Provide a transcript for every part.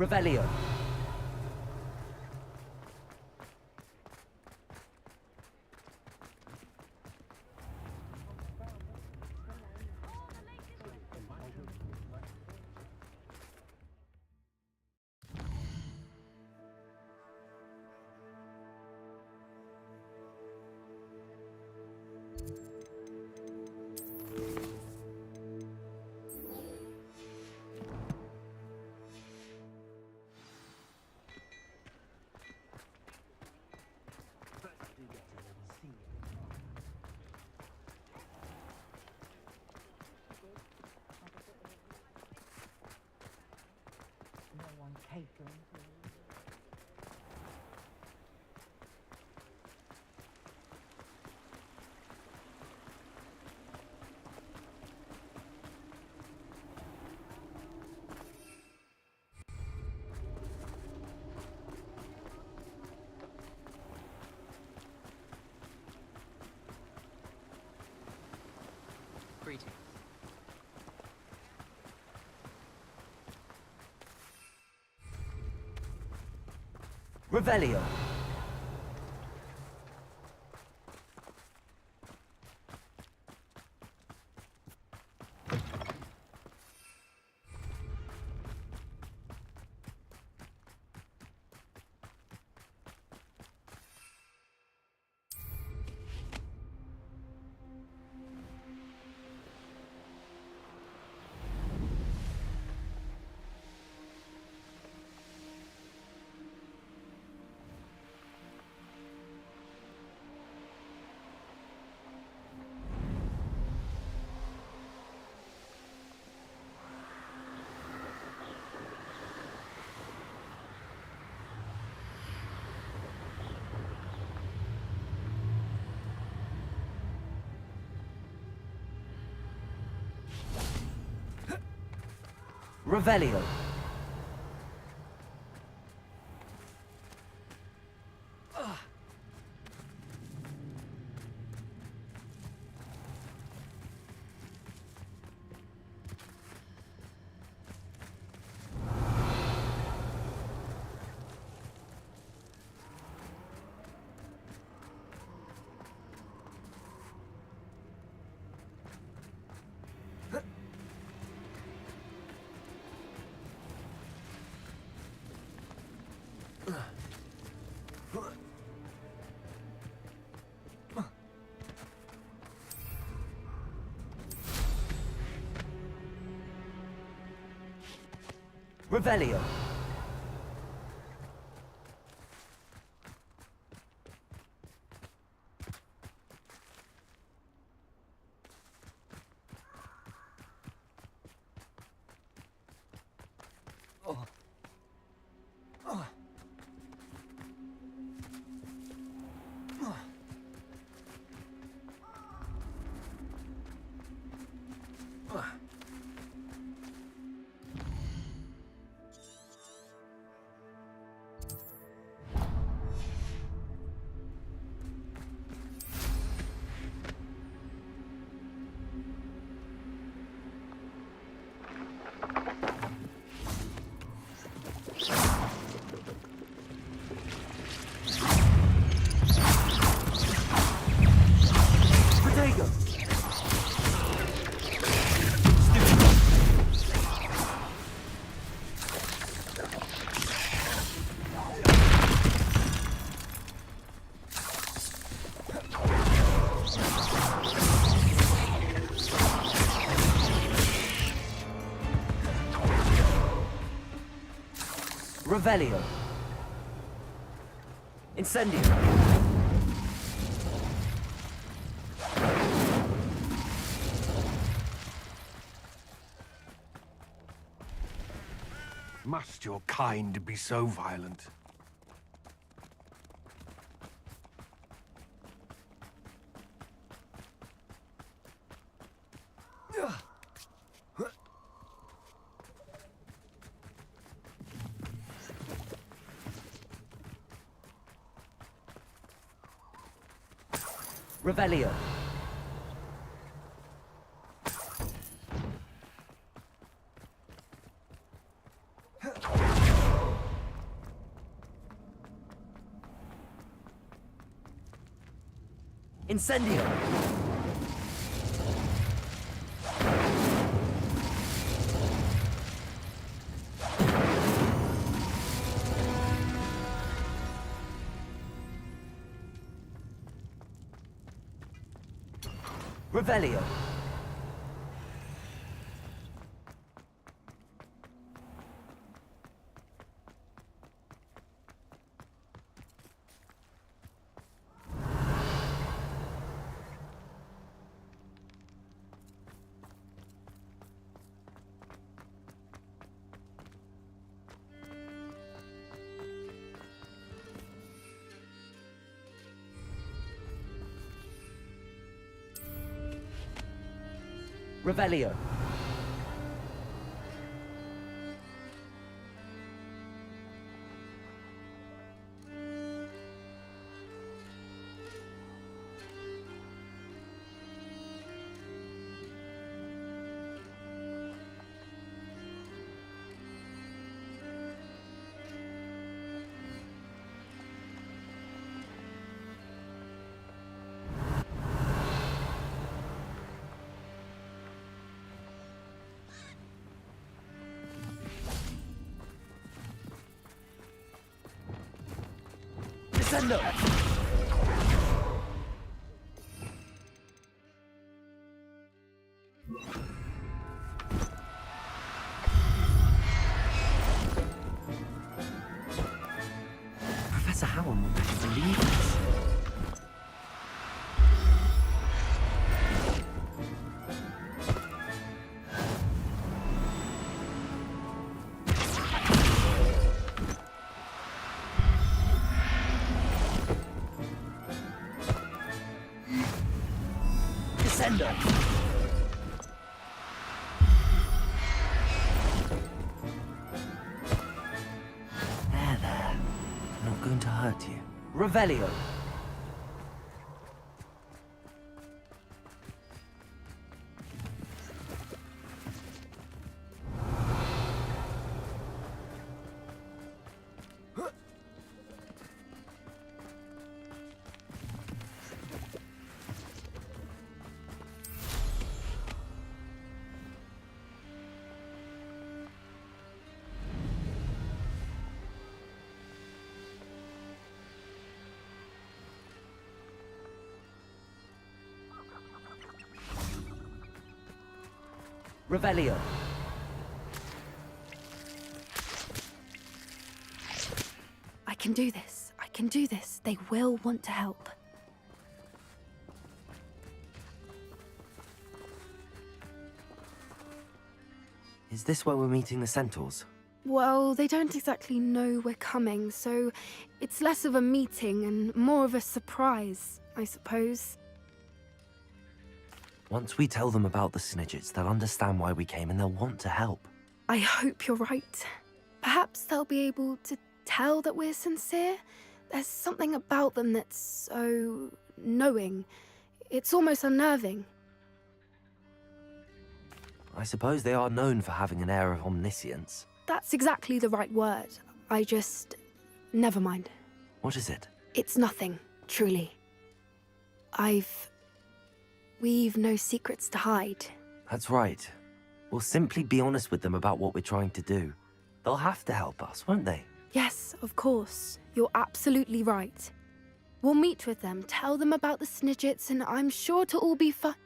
Revelio. Greetings. Revelio. Revelio. Revelio. Revelio. Incendio. Must your kind be so violent? Revelio. Incendio. Revelio. Revelio. Descendo. Professor Howell will never believe this. Descendo. There. I'm not going to hurt you. Revelio. Revelio. I can do this. I can do this. They will want to help. Is this where we're meeting the Centaurs? Well, they don't exactly know we're coming, so it's less of a meeting and more of a surprise, I suppose. Once we tell them about the Snidgets, they'll understand why we came and they'll want to help. I hope you're right. Perhaps they'll be able to tell that we're sincere. There's something about them that's so knowing. It's almost unnerving. I suppose they are known for having an air of omniscience. That's exactly the right word. Never mind. What is it? It's nothing, truly. We've no secrets to hide. That's right. We'll simply be honest with them about what we're trying to do. They'll have to help us, won't they? Yes, of course. You're absolutely right. We'll meet with them, tell them about the Snidgets, and I'm sure it'll all be fun.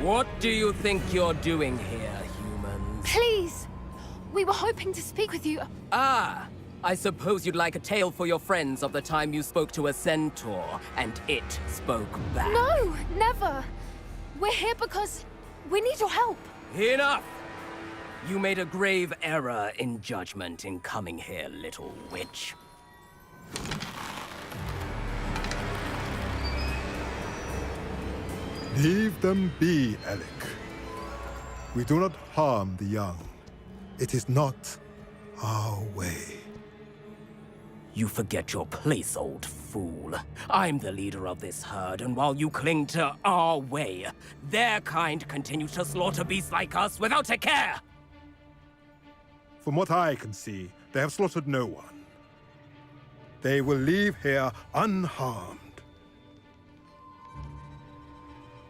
What do you think you're doing here, humans? Please! We were hoping to speak with you. Ah! I suppose you'd like a tale for your friends of the time you spoke to a centaur, and it spoke back. No, never! We're here because we need your help. Enough! You made a grave error in judgment in coming here, little witch. Leave them be, Alec. We do not harm the young. It is not our way. You forget your place, old fool. I'm the leader of this herd, and while you cling to our way, their kind continue to slaughter beasts like us without a care! From what I can see, they have slaughtered no one. They will leave here unharmed.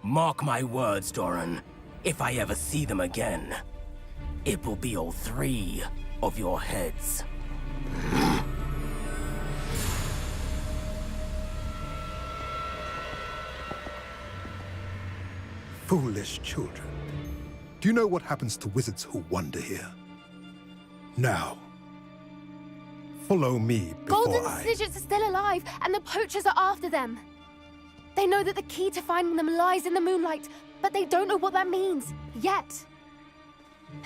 Mark my words, Doran. If I ever see them again, it will be all 3 of your heads. Foolish children. Do you know what happens to wizards who wander here? Now, follow me before Golden I... Snidgets are still alive, and the poachers are after them. They know that the key to finding them lies in the moonlight, but they don't know what that means, yet.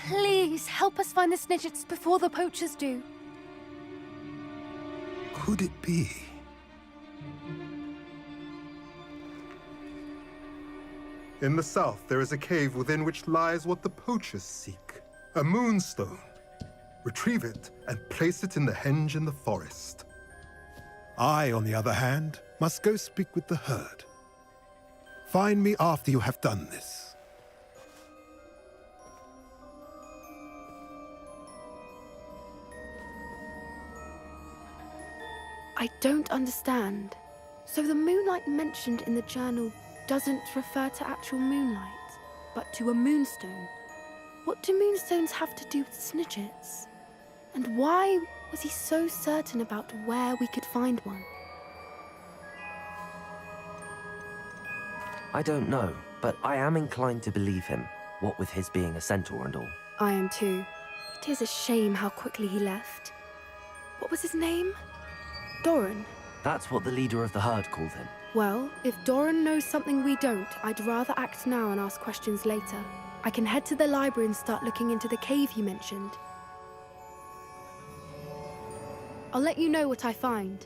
Please, help us find the Snidgets before the poachers do. Could it be? In the south, there is a cave within which lies what the poachers seek. A moonstone. Retrieve it and place it in the henge in the forest. I, on the other hand, must go speak with the herd. Find me after you have done this. I don't understand. So the moonlight mentioned in the journal doesn't refer to actual moonlight, but to a moonstone. What do moonstones have to do with Snidgets? And why was he so certain about where we could find one? I don't know, but I am inclined to believe him, what with his being a centaur and all. I am too. It is a shame how quickly he left. What was his name? Doran. That's what the leader of the herd called him. Well, if Doran knows something we don't, I'd rather act now and ask questions later. I can head to the library and start looking into the cave you mentioned. I'll let you know what I find.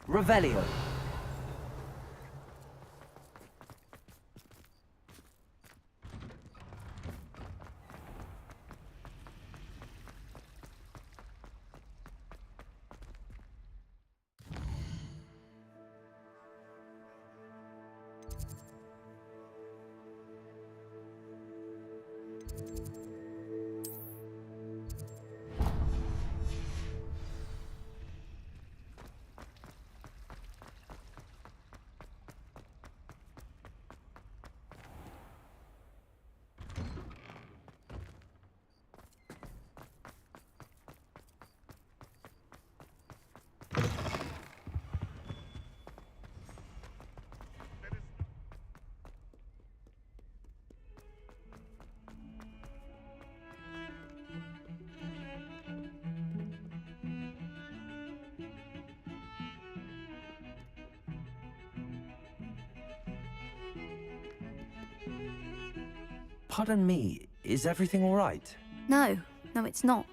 Revelio. Pardon me, is everything all right? No, it's not.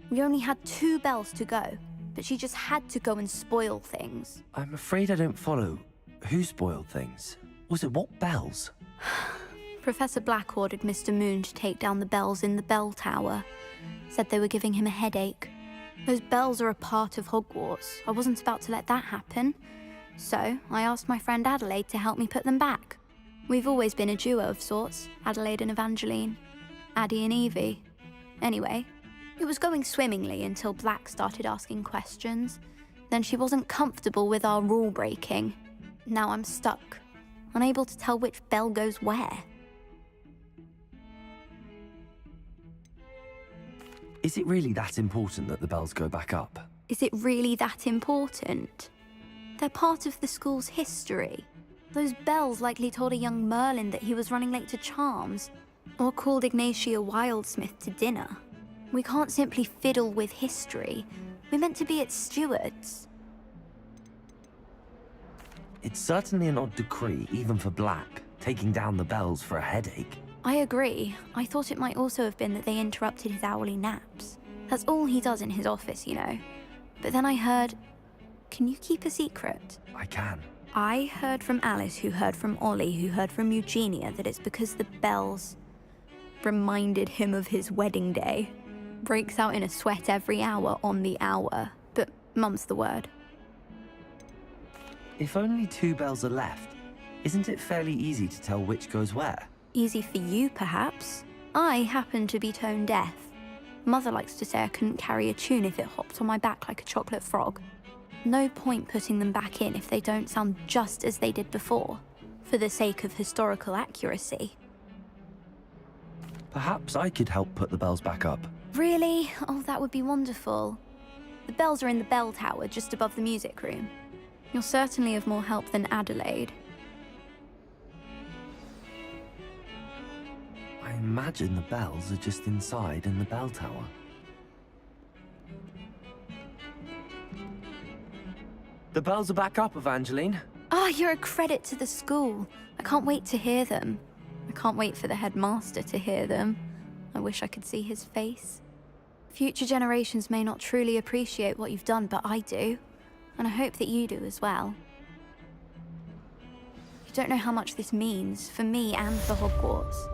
We only had 2 bells to go, but she just had to go and spoil things. I'm afraid I don't follow. Who spoiled things? Was it what bells? Professor Black ordered Mr. Moon to take down the bells in the bell tower. Said they were giving him a headache. Those bells are a part of Hogwarts. I wasn't about to let that happen. So, I asked my friend Adelaide to help me put them back. We've always been a duo of sorts, Adelaide and Evangeline. Addie and Evie. Anyway, it was going swimmingly until Black started asking questions. Then she wasn't comfortable with our rule breaking. Now I'm stuck, unable to tell which bell goes where. Is it really that important that the bells go back up? Is it really that important? They're part of the school's history. Those bells likely told a young Merlin that he was running late to Charms, or called Ignatia Wildsmith to dinner. We can't simply fiddle with history. We're meant to be its stewards. It's certainly an odd decree, even for Black, taking down the bells for a headache. I agree. I thought it might also have been that they interrupted his hourly naps. That's all he does in his office, you know. But then I heard... Can you keep a secret? I can. I heard from Alice, who heard from Ollie, who heard from Eugenia, that it's because the bells reminded him of his wedding day. Breaks out in a sweat every hour on the hour. But mum's the word. If only 2 bells are left, isn't it fairly easy to tell which goes where? Easy for you, perhaps. I happen to be tone deaf. Mother likes to say I couldn't carry a tune if it hopped on my back like a chocolate frog. No point putting them back in if they don't sound just as they did before, for the sake of historical accuracy. Perhaps I could help put the bells back up. Really? Oh, that would be wonderful. The bells are in the bell tower just above the music room. You're certainly of more help than Adelaide. I imagine the bells are just inside in the bell tower. The bells are back up, Evangeline. Ah, you're a credit to the school. I can't wait to hear them. I can't wait for the headmaster to hear them. I wish I could see his face. Future generations may not truly appreciate what you've done, but I do. And I hope that you do as well. You don't know how much this means for me and for Hogwarts.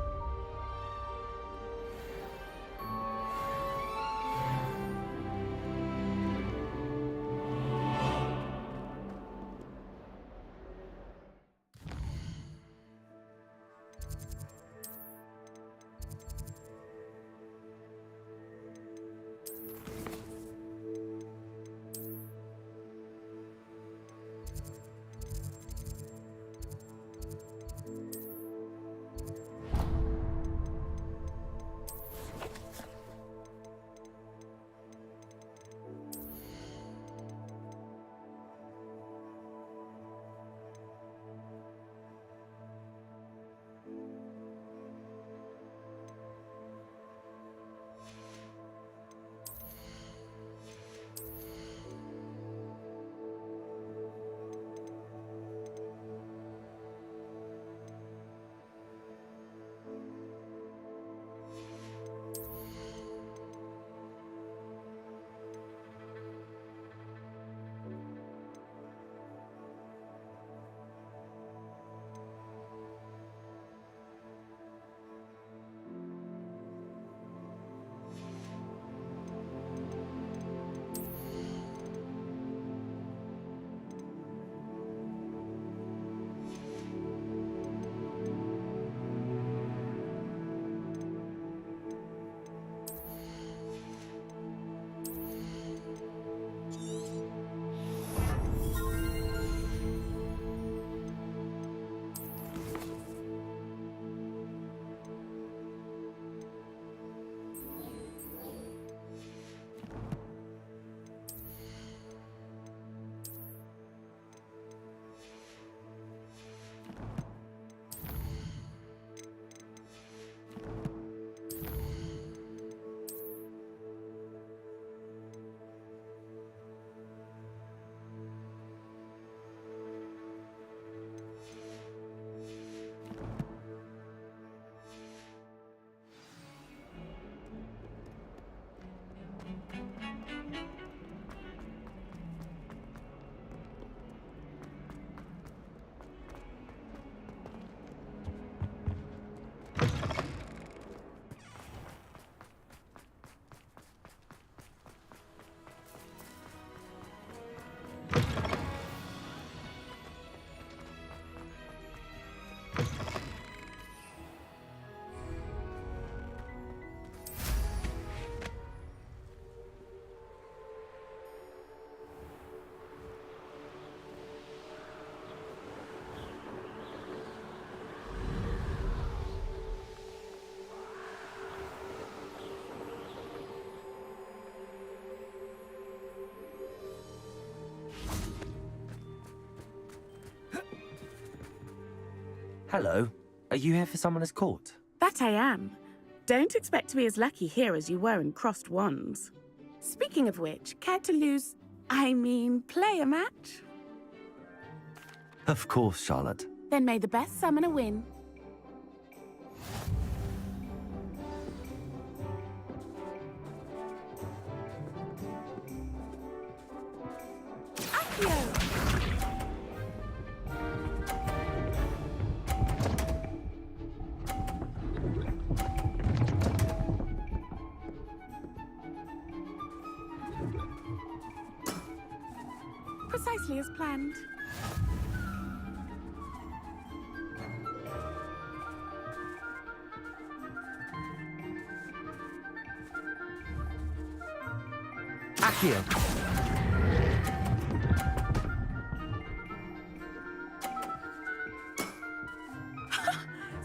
Hello. Are you here for Summoner's Court? That I am. Don't expect to be as lucky here as you were in Crossed Wands. Speaking of which, care to play a match? Of course, Charlotte. Then may the best summoner win. Accio! Precisely as planned. Accio!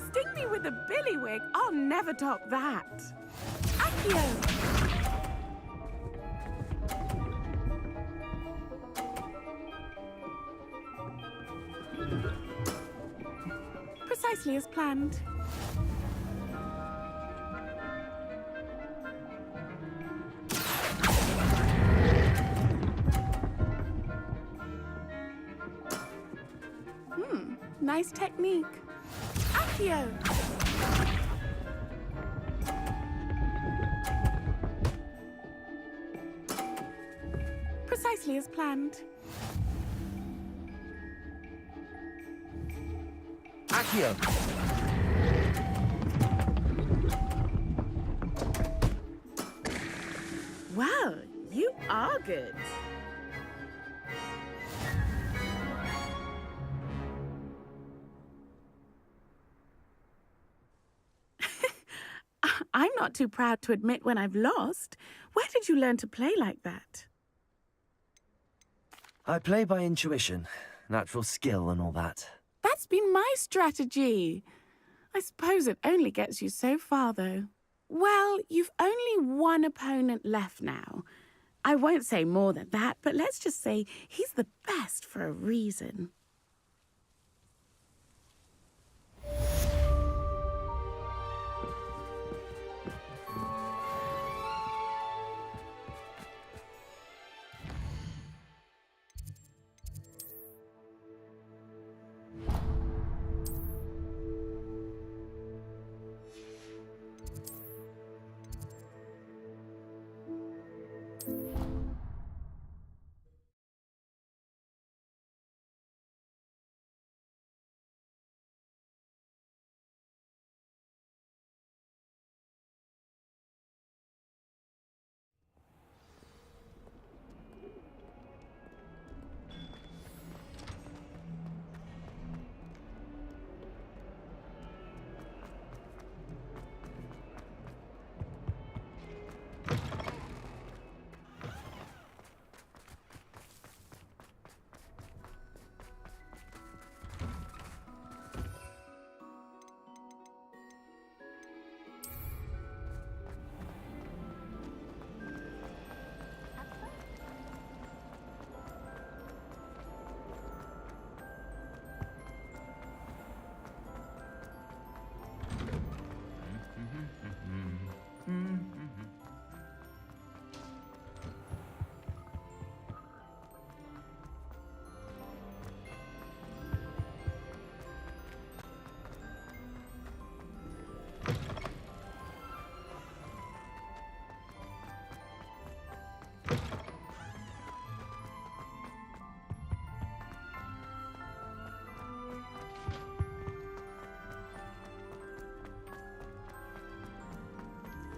Sting me with a billywig? I'll never top that. Accio! Precisely as planned. Nice technique. Accio! Precisely as planned. Accio! Well, you are good. I'm not too proud to admit when I've lost. Where did you learn to play like that? I play by intuition, natural skill and all that. That's been my strategy. I suppose it only gets you so far, though. Well, you've only one opponent left now. I won't say more than that, but let's just say he's the best for a reason.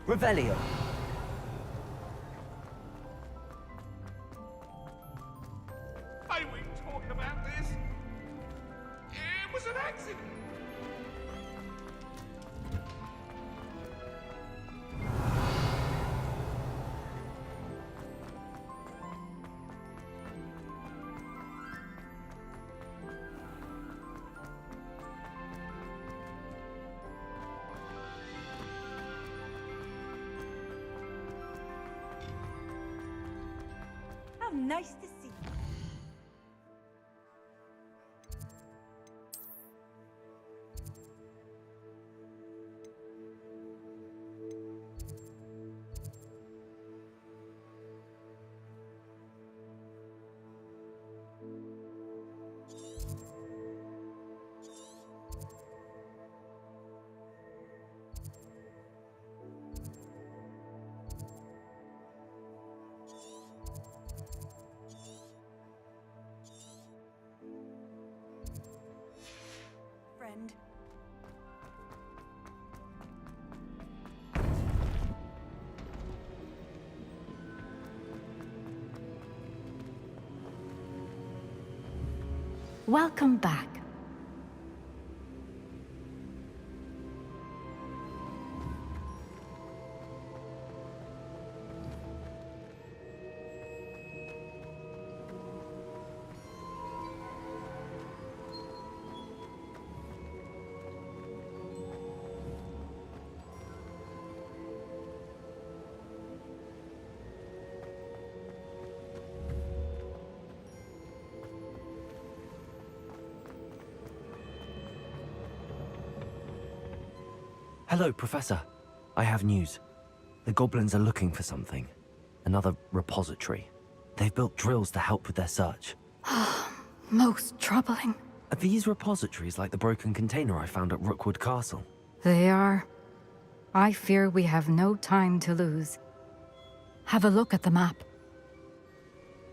Revelio. I won't talk about this. It was an accident. How nice to see you. friend. Welcome back. Hello, Professor. I have news. The goblins are looking for something. Another repository. They've built drills to help with their search. Most troubling. Are these repositories like the broken container I found at Rookwood Castle? They are. I fear we have no time to lose. Have a look at the map.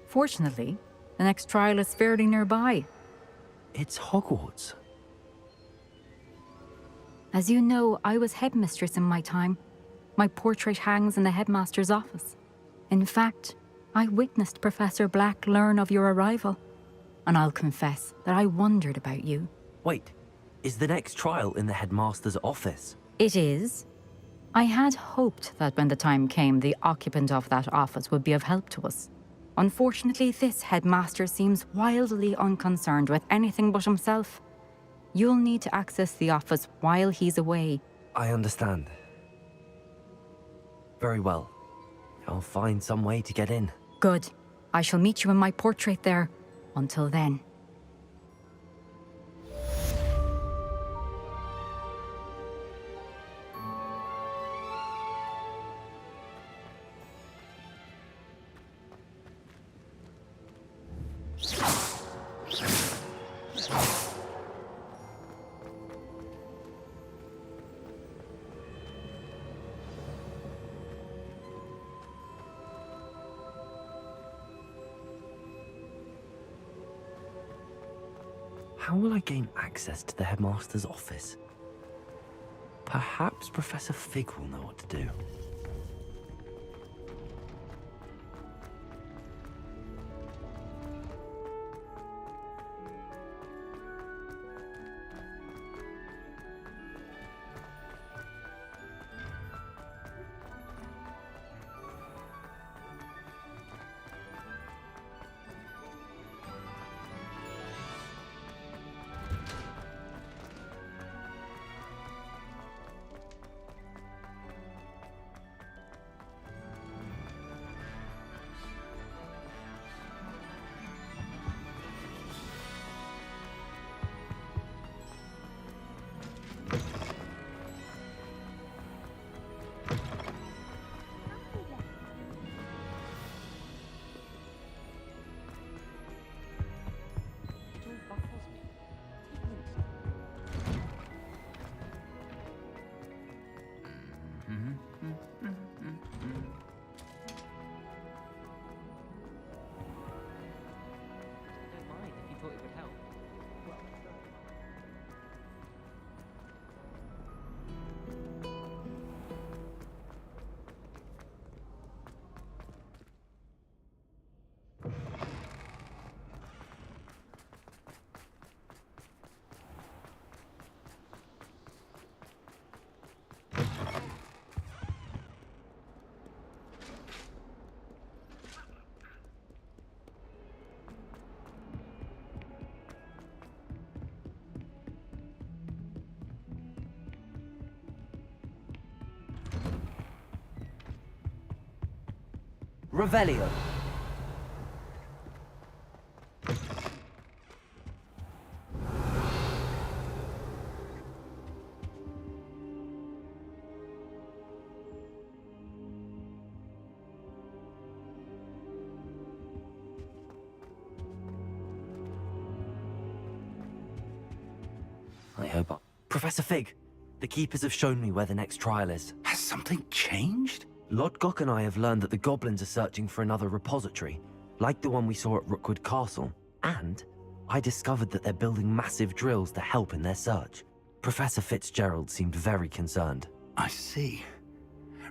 Fortunately, the next trial is fairly nearby. It's Hogwarts. As you know, I was headmistress in my time. My portrait hangs in the headmaster's office. In fact, I witnessed Professor Black learn of your arrival. And I'll confess that I wondered about you. Wait, is the next trial in the headmaster's office? It is. I had hoped that when the time came, the occupant of that office would be of help to us. Unfortunately, this headmaster seems wildly unconcerned with anything but himself. You'll need to access the office while he's away. I understand. Very well. I'll find some way to get in. Good. I shall meet you in my portrait there. Until then. How will I gain access to the headmaster's office? Perhaps Professor Fig will know what to do. Revelio. I hope Professor Fig, the Keepers have shown me where the next trial is. Has something changed? Lodgok and I have learned that the goblins are searching for another repository, like the one we saw at Rookwood Castle. And I discovered that they're building massive drills to help in their search. Professor Fitzgerald seemed very concerned. I see.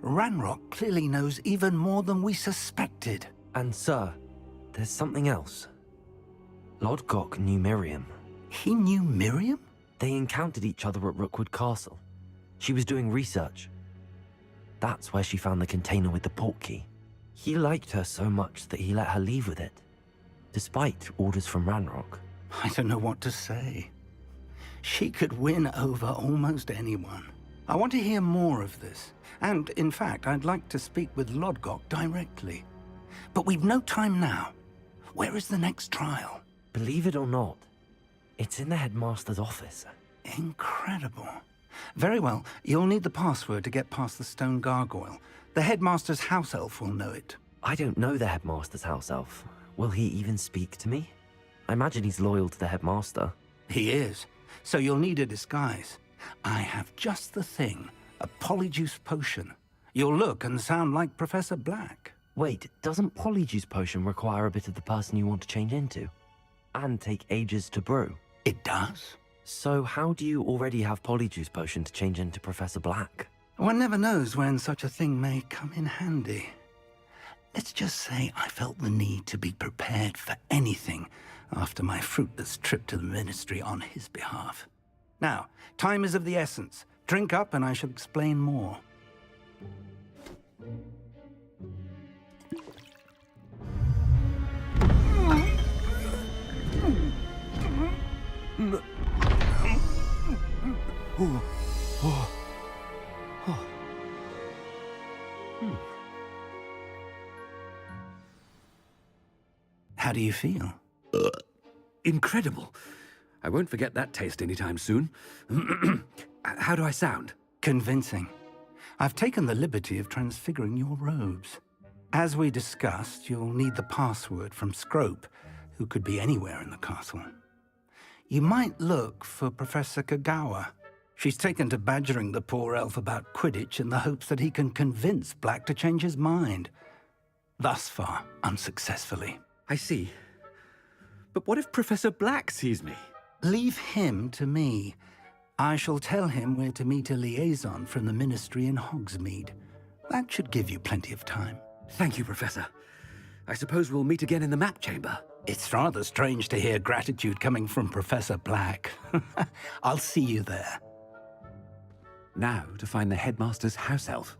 Ranrock clearly knows even more than we suspected. And sir, there's something else. Lodgok knew Miriam. He knew Miriam? They encountered each other at Rookwood Castle. She was doing research. That's where she found the container with the portkey. He liked her so much that he let her leave with it, despite orders from Ranrock. I don't know what to say. She could win over almost anyone. I want to hear more of this. And, in fact, I'd like to speak with Lodgok directly. But we've no time now. Where is the next trial? Believe it or not, it's in the headmaster's office. Incredible. Very well. You'll need the password to get past the stone gargoyle. The headmaster's house elf will know it. I don't know the headmaster's house elf. Will he even speak to me? I imagine he's loyal to the headmaster. He is. So you'll need a disguise. I have just the thing. A polyjuice potion. You'll look and sound like Professor Black. Wait, doesn't Polyjuice Potion require a bit of the person you want to change into? And take ages to brew? It does. So how do you already have Polyjuice Potion to change into Professor Black? One never knows when such a thing may come in handy. Let's just say I felt the need to be prepared for anything after my fruitless trip to the Ministry on his behalf. Now, time is of the essence. Drink up and I shall explain more. How do you feel? Incredible. I won't forget that taste anytime soon. How do I sound? Convincing. I've taken the liberty of transfiguring your robes. As we discussed, you'll need the password from Scrope, who could be anywhere in the castle. You might look for Professor Kagawa. She's taken to badgering the poor elf about Quidditch in the hopes that he can convince Black to change his mind. Thus far, unsuccessfully. I see. But what if Professor Black sees me? Leave him to me. I shall tell him where to meet a liaison from the Ministry in Hogsmeade. That should give you plenty of time. Thank you, Professor. I suppose we'll meet again in the map chamber. It's rather strange to hear gratitude coming from Professor Black. I'll see you there. Now to find the headmaster's house elf.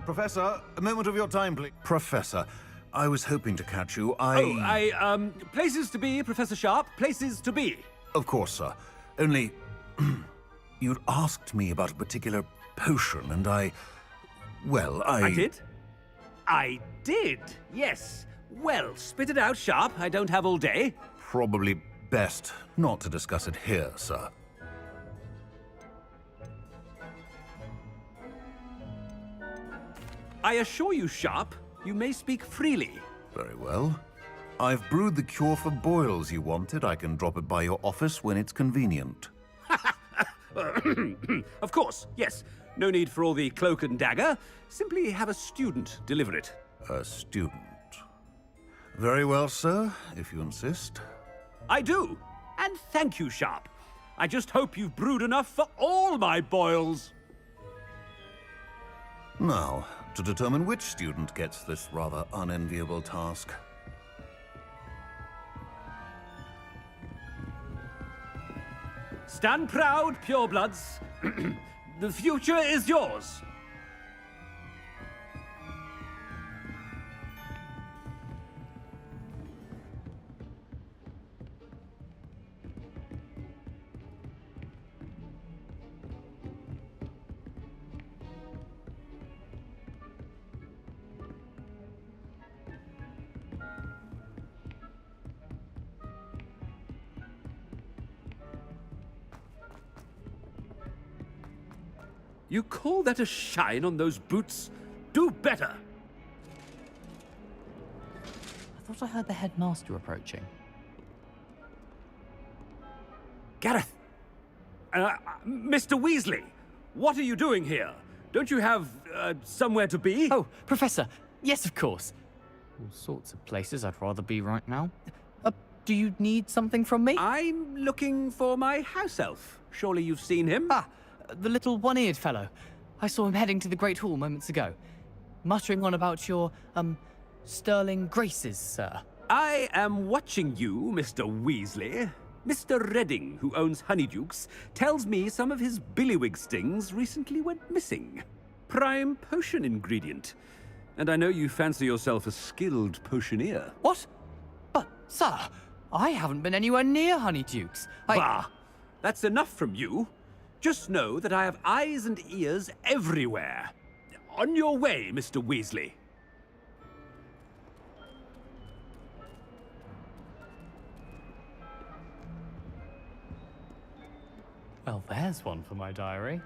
Professor, a moment of your time, please. Professor, I was hoping to catch you. Places to be, Professor Sharp. Places to be. Of course, sir. Only, you'd asked me about a particular potion, and I did? I did, yes. Well, spit it out, Sharp. I don't have all day. Probably best not to discuss it here, sir. I assure you, Sharp, you may speak freely. Very well. I've brewed the cure for boils you wanted. I can drop it by your office when it's convenient. Of course, yes. No need for all the cloak and dagger. Simply have a student deliver it. A student. Very well, sir, if you insist. I do. And thank you, Sharp. I just hope you've brewed enough for all my boils. Now, to determine which student gets this rather unenviable task. Stand proud, purebloods. The future is yours. You call that a shine on those boots? Do better! I thought I heard the headmaster approaching. Gareth! Mr. Weasley! What are you doing here? Don't you have, somewhere to be? Oh, Professor! Yes, of course. All sorts of places I'd rather be right now. Do you need something from me? I'm looking for my house elf. Surely you've seen him? Ah, the little one-eared fellow. I saw him heading to the Great Hall moments ago. Muttering on about your, sterling graces, sir. I am watching you, Mr. Weasley. Mr. Redding, who owns Honeydukes, tells me some of his billywig stings recently went missing. Prime potion ingredient. And I know you fancy yourself a skilled potioneer. What? But, sir, I haven't been anywhere near Honeydukes. Bah! That's enough from you. Just know that I have eyes and ears everywhere. On your way, Mr. Weasley. Well, there's one for my diary.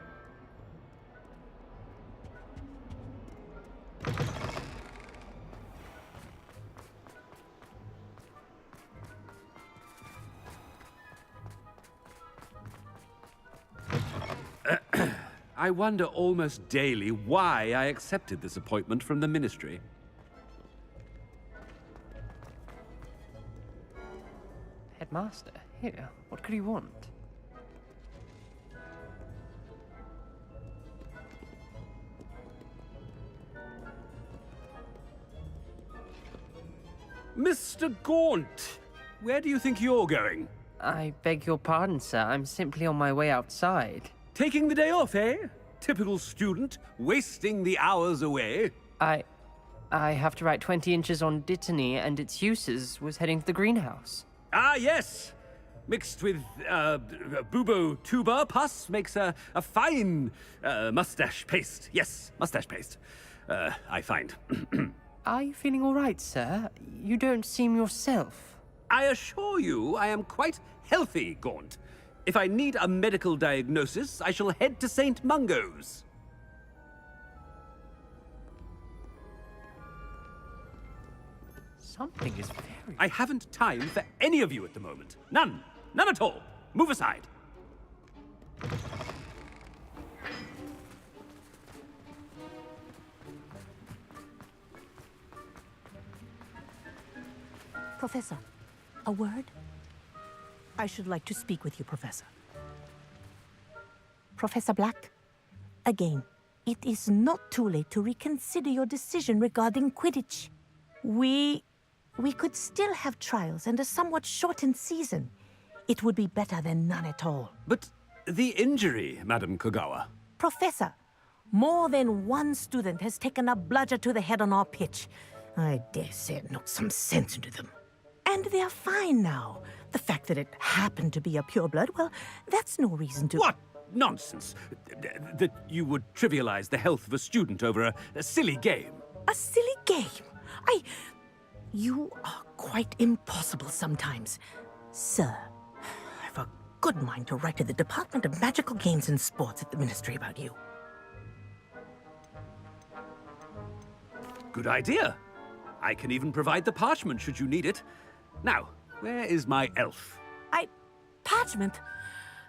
I wonder almost daily why I accepted this appointment from the Ministry. Headmaster, here, what could you want? Mr. Gaunt! Where do you think you're going? I beg your pardon, sir. I'm simply on my way outside. Taking the day off, eh? Typical student, wasting the hours away. I have to write 20 inches on Dittany and its uses was heading to the greenhouse. Ah, yes! Mixed with, bubo tuber pus makes a fine, mustache paste. Yes, mustache paste. I find. Are you feeling all right, sir? You don't seem yourself. I assure you I am quite healthy, Gaunt. If I need a medical diagnosis, I shall head to St. Mungo's. Something is very... I haven't time for any of you at the moment. None. None at all. Move aside. Professor, a word? I should like to speak with you, Professor. Professor Black, again, it is not too late to reconsider your decision regarding Quidditch. We could still have trials and a somewhat shortened season. It would be better than none at all. But the injury, Madam Kogawa. Professor, more than one student has taken a bludger to the head on our pitch. I dare say it knocked some sense into them. And they're fine now. The fact that it happened to be a pureblood, well, that's no reason to... What nonsense! That you would trivialize the health of a student over a silly game. A silly game? You are quite impossible sometimes. Sir, I've a good mind to write to the Department of Magical Games and Sports at the Ministry about you. Good idea. I can even provide the parchment should you need it. Now, where is my elf? Parchment?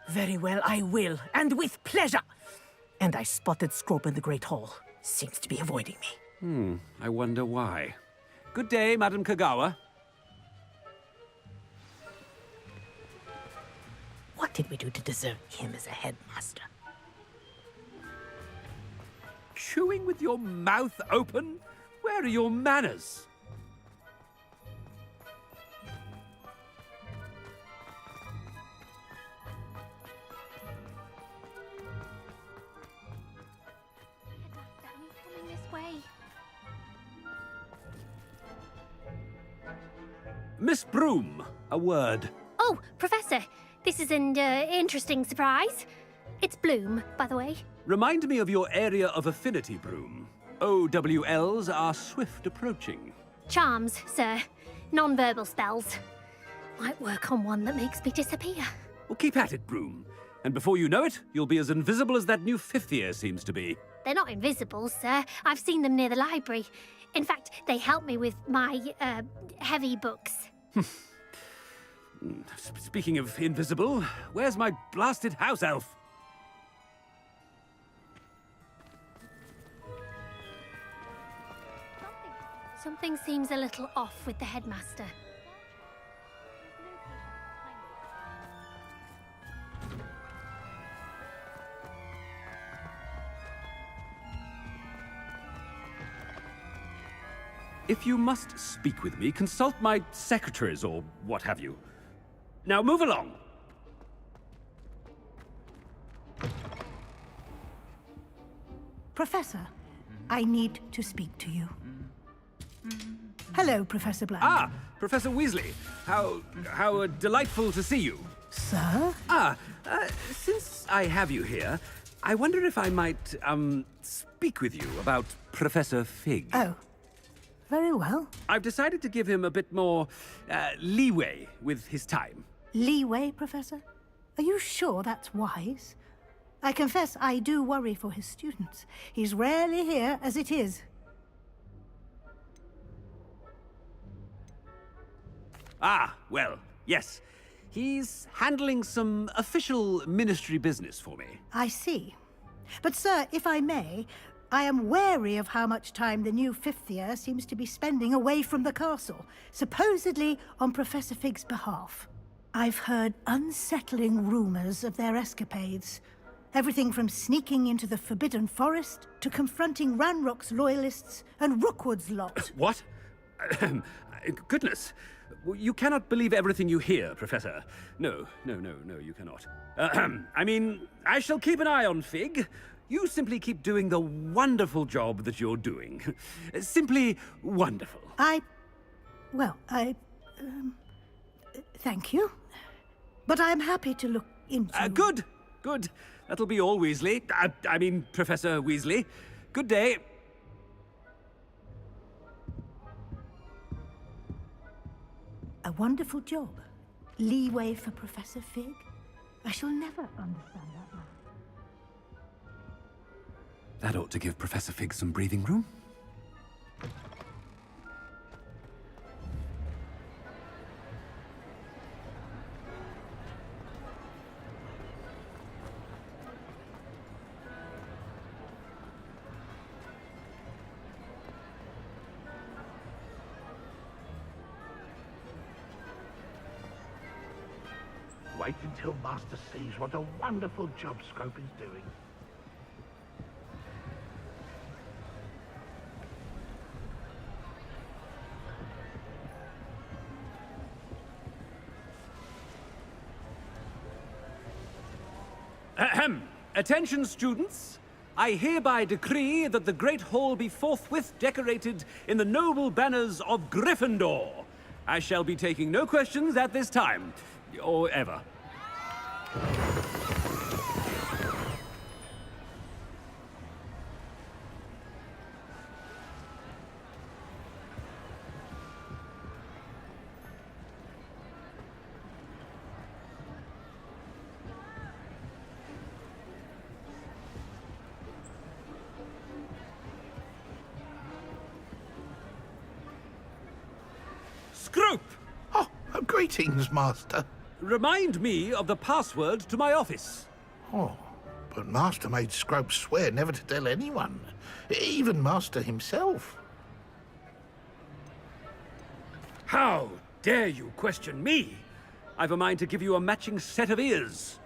Very well, I will, and with pleasure. And I spotted Scrope in the Great Hall. Seems to be avoiding me. I wonder why. Good day, Madam Kogawa. What did we do to deserve him as a headmaster? Chewing with your mouth open? Where are your manners? Miss Broom, a word. Oh, Professor, this is an interesting surprise. It's Bloom, by the way. Remind me of your area of affinity, Broom. OWLs are swift approaching. Charms, sir. Non-verbal spells. Might work on one that makes me disappear. Well, keep at it, Broom. And before you know it, you'll be as invisible as that new fifth year seems to be. They're not invisible, sir. I've seen them near the library. In fact, they help me with my, heavy books. Speaking of invisible, where's my blasted house elf? Something seems a little off with the headmaster. If you must speak with me, consult my secretaries or what have you. Now move along. Professor, I need to speak to you. Hello, Professor Bland. Ah, Professor Weasley. How delightful to see you. Sir? Since I have you here, I wonder if I might, speak with you about Professor Fig. Oh. Very well. I've decided to give him a bit more, leeway with his time. Leeway, Professor? Are you sure that's wise? I confess I do worry for his students. He's rarely here as it is. Ah, well, yes. He's handling some official ministry business for me. I see. But, sir, if I may, I am wary of how much time the new fifth year seems to be spending away from the castle, supposedly on Professor Fig's behalf. I've heard unsettling rumors of their escapades. Everything from sneaking into the Forbidden Forest to confronting Ranrock's loyalists and Rookwood's lot. What? Goodness. You cannot believe everything you hear, Professor. No, you cannot. I mean, I shall keep an eye on Fig. You simply keep doing the wonderful job that you're doing. Simply wonderful. Thank you. But I'm happy to look into... Good. That'll be all, Weasley. I mean, Professor Weasley. Good day. A wonderful job. Leeway for Professor Fig. I shall never understand that man. That ought to give Professor Fig some breathing room. Wait until Master sees what a wonderful job Scrope is doing. Ahem. Attention, students. I hereby decree that the Great Hall be forthwith decorated in the noble banners of Gryffindor. I shall be taking no questions at this time, or ever. Scrope! Oh, greetings, Master. Remind me of the password to my office. Oh, but Master made Scrope swear never to tell anyone, even Master himself. How dare you question me? I've a mind to give you a matching set of ears.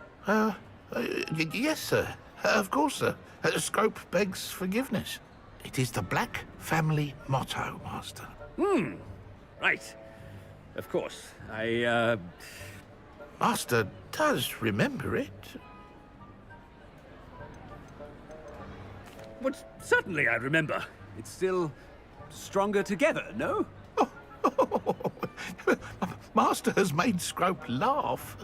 Yes, sir. Of course, sir. Scrope begs forgiveness. It is the Black family motto, Master. Right. Of course. Master does remember it. But certainly I remember. It's still stronger together, no? Master has made Scrope laugh.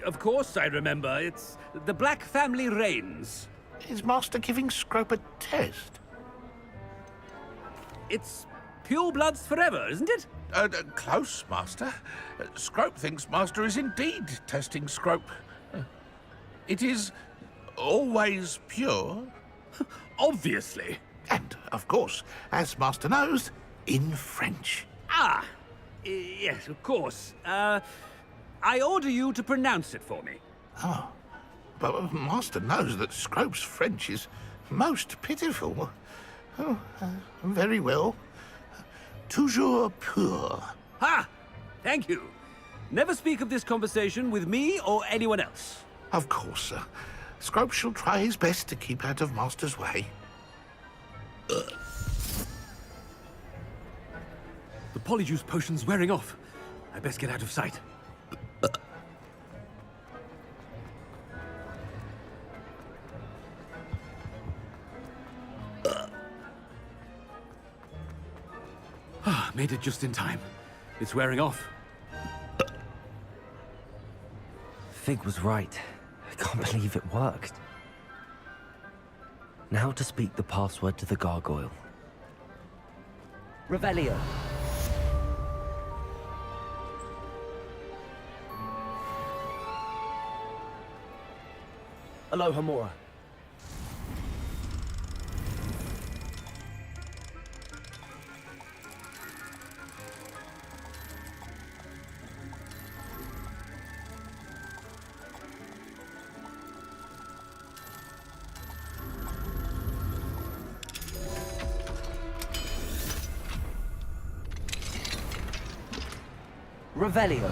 Of course I remember. It's the Black family reigns. Is Master giving Scrope a test? It's Pure bloods forever, isn't it? Close, Master. Scrope thinks Master is indeed testing Scrope. It is always pure. Obviously. And, of course, as Master knows, in French. Ah, yes, of course. I order you to pronounce it for me. Oh, but Master knows that Scrope's French is most pitiful. Oh, very well. Toujours pur. Ha! Thank you. Never speak of this conversation with me or anyone else. Of course, sir. Scrope shall try his best to keep out of Master's way. The polyjuice potion's wearing off. I best get out of sight. Made it just in time. It's wearing off. Fig was right. I can't believe it worked. Now to speak the password to the gargoyle. Revelio. Alohomora. Revelio.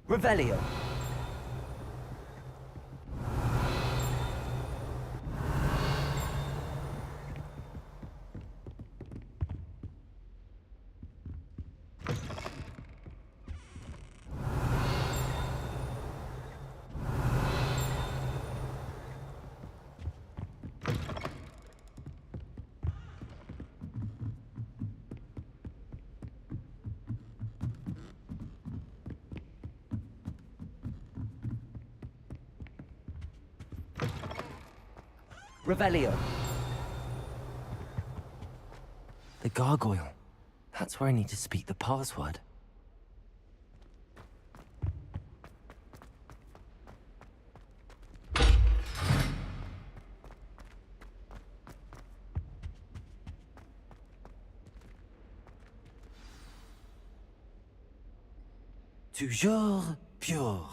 Revelio. Revelio. The gargoyle. That's where I need to speak the password. Toujours pure.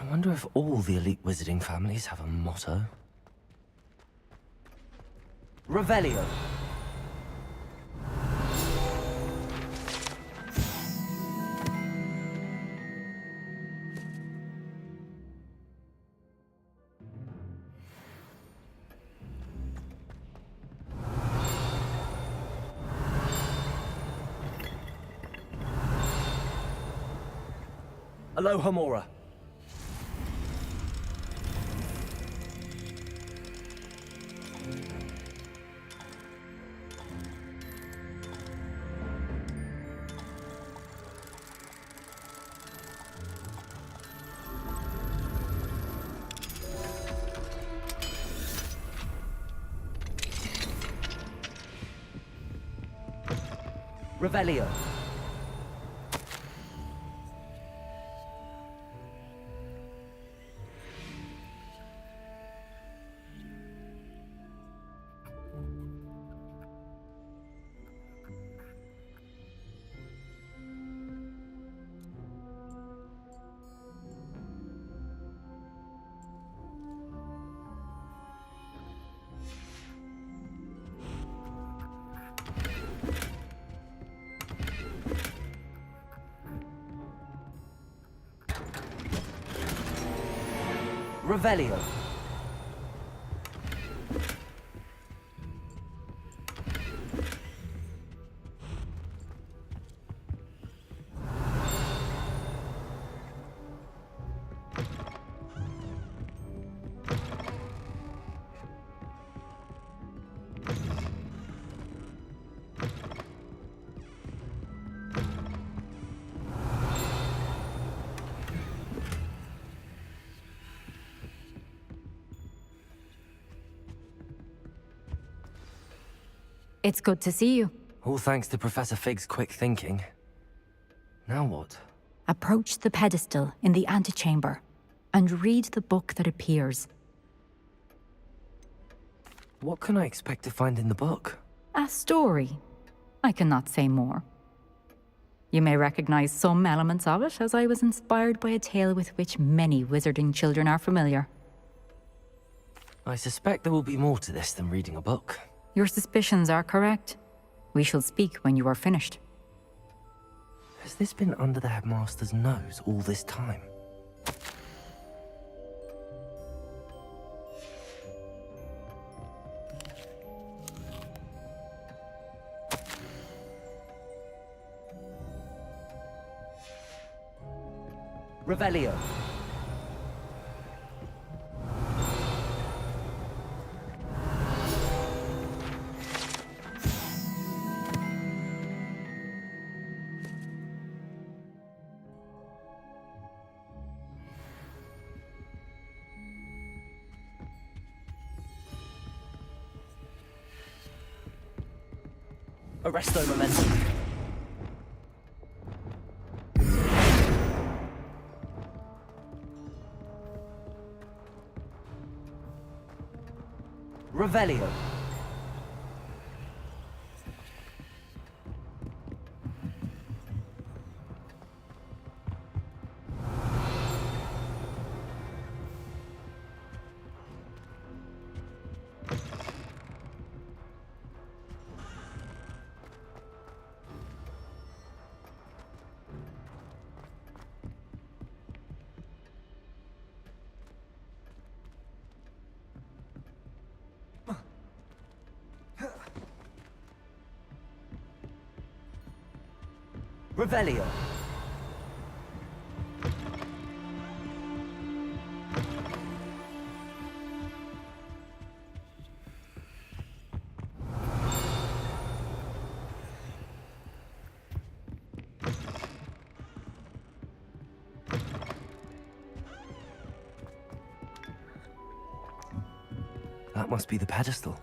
I wonder if all the elite wizarding families have a motto. Revelio. Aloha Mora. Revelio. Revelio. It's good to see you. All thanks to Professor Fig's quick thinking. Now what? Approach the pedestal in the antechamber and read the book that appears. What can I expect to find in the book? A story. I cannot say more. You may recognize some elements of it, as I was inspired by a tale with which many wizarding children are familiar. I suspect there will be more to this than reading a book. Your suspicions are correct. We shall speak when you are finished. Has this been under the headmaster's nose all this time? Revelio. Arresto momentum. Revelio. Revelio. That must be the pedestal.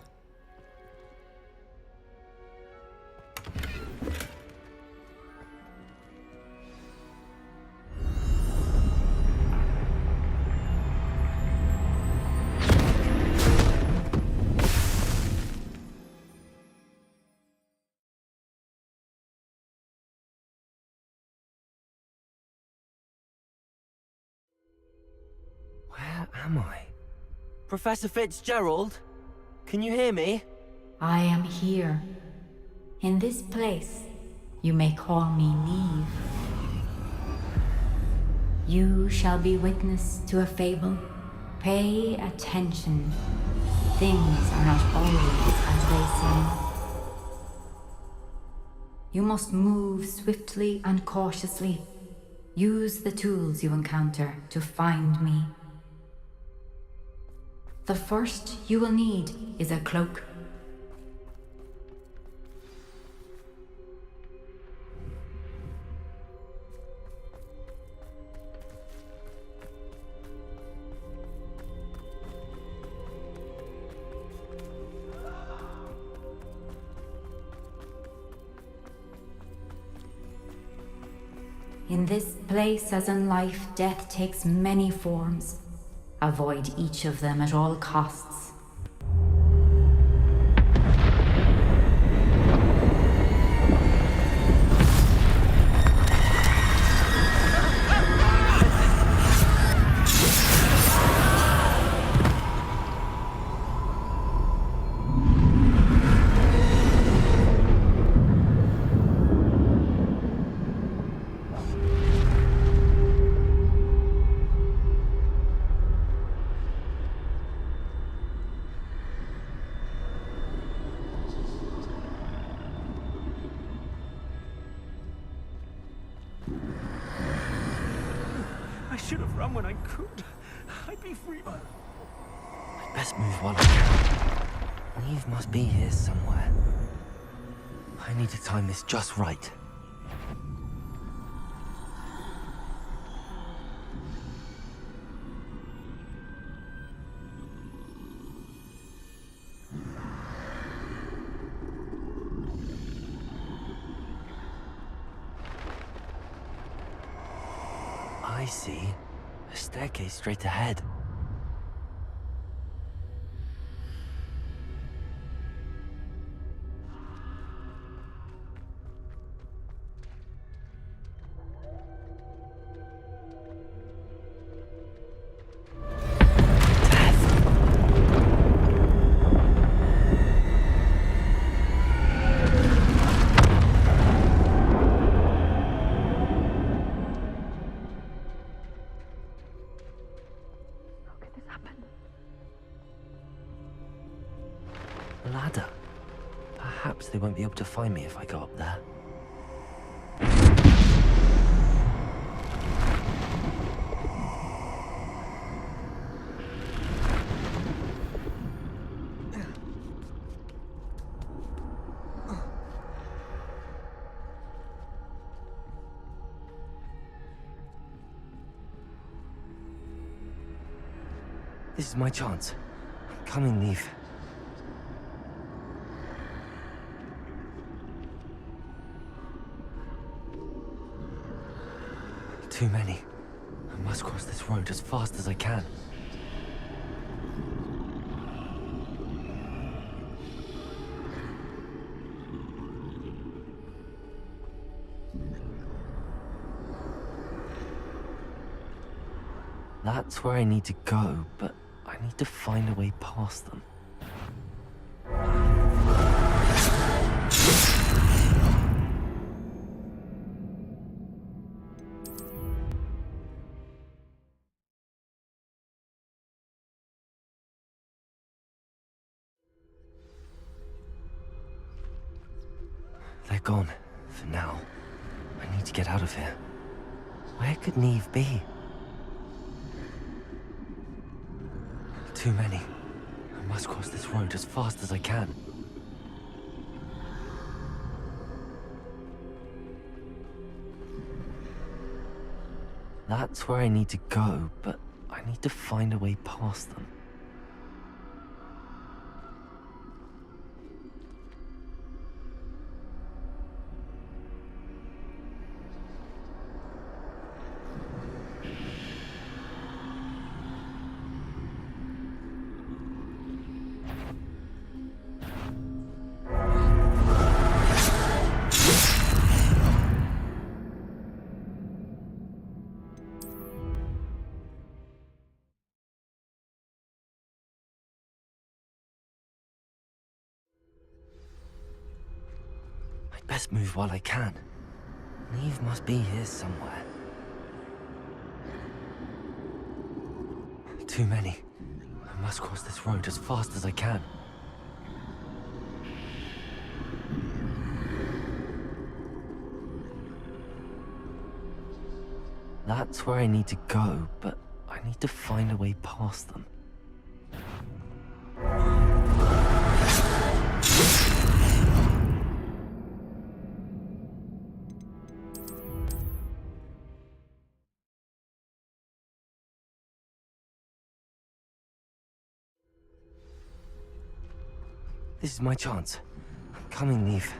am I? Professor Fitzgerald? Can you hear me? I am here. In this place, you may call me Neve. You shall be witness to a fable. Pay attention. Things are not always as they seem. You must move swiftly and cautiously. Use the tools you encounter to find me. The first you will need is a cloak. In this place, as in life, death takes many forms. Avoid each of them at all costs. I should have run when I could. I'd be free. I'd best move while I can. Neve must be here somewhere. I need to time this just right. I see. A staircase straight ahead. Ladder. Perhaps they won't be able to find me if I go up there. This is my chance. I'm coming, Neve. Too many. I must cross this road as fast as I can. That's where I need to go, but I need to find a way past them. They're gone, for now. I need to get out of here. Where could Neve be? Too many. I must cross this road as fast as I can. That's where I need to go, but I need to find a way past them. Best move while I can. Neve must be here somewhere. Too many. I must cross this road as fast as I can. That's where I need to go, but I need to find a way past them. This is my chance. I'm coming, Neve.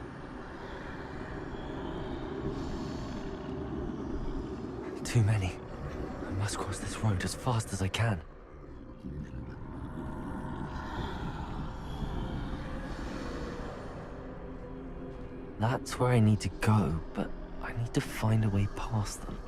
Too many. I must cross this road as fast as I can. That's where I need to go, but I need to find a way past them.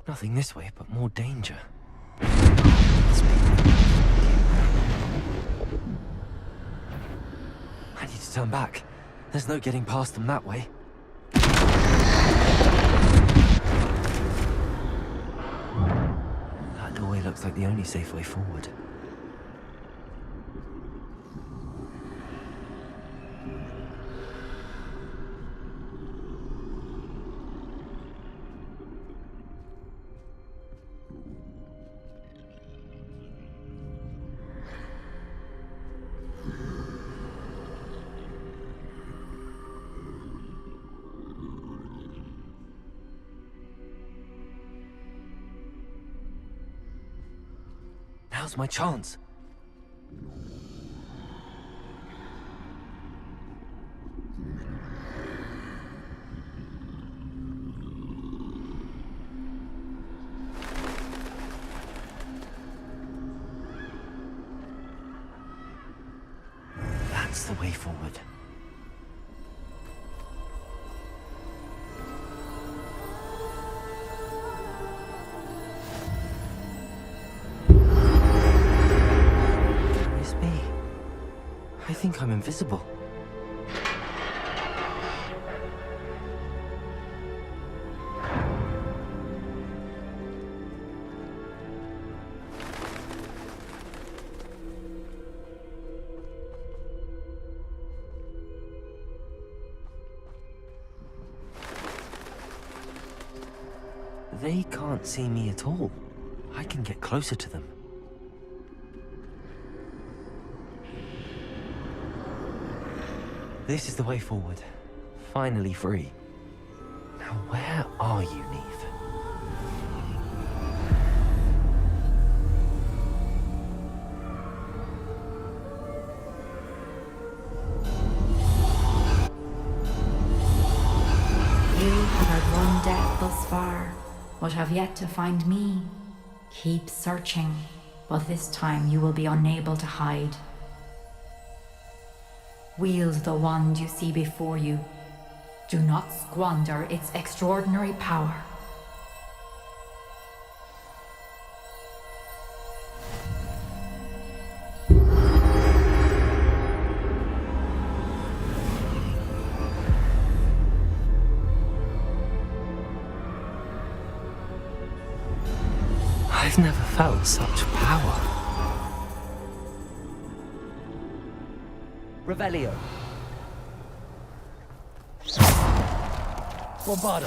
Nothing this way, but more danger. I need to turn back. There's no getting past them that way. That doorway looks like the only safe way forward. Now's my chance. That's the way forward. I think I'm invisible. They can't see me at all. I can get closer to them. This is the way forward. Finally free. Now where are you, Neve? You have outrun death thus far, but have yet to find me. Keep searching, but this time you will be unable to hide. Wield the wand you see before you. Do not squander its extraordinary power. I've never felt such power. Revelio. Bombarda.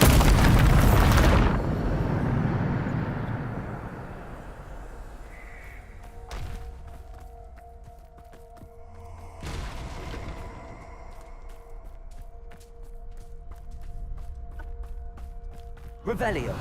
Revelio.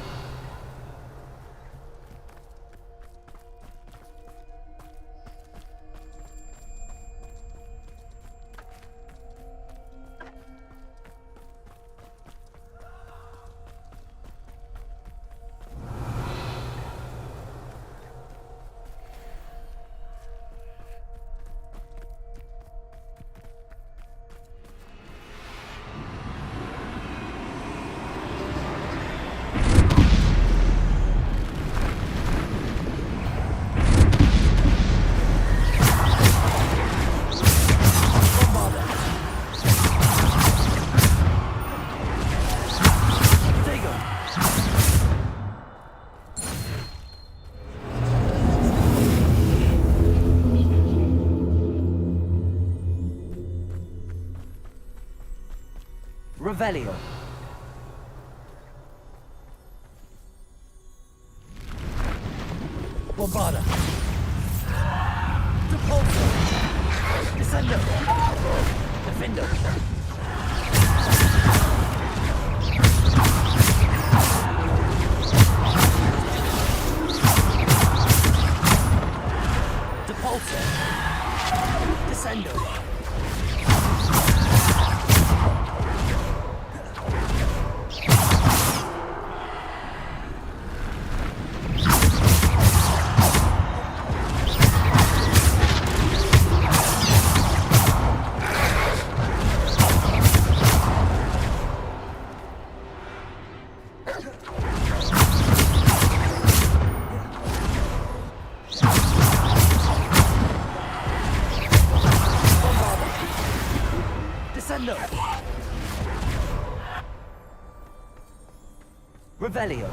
Revelio. Bombarda. Depulso. Descendo. Defendo. Depulso. Descendo. Descendo. Revelio.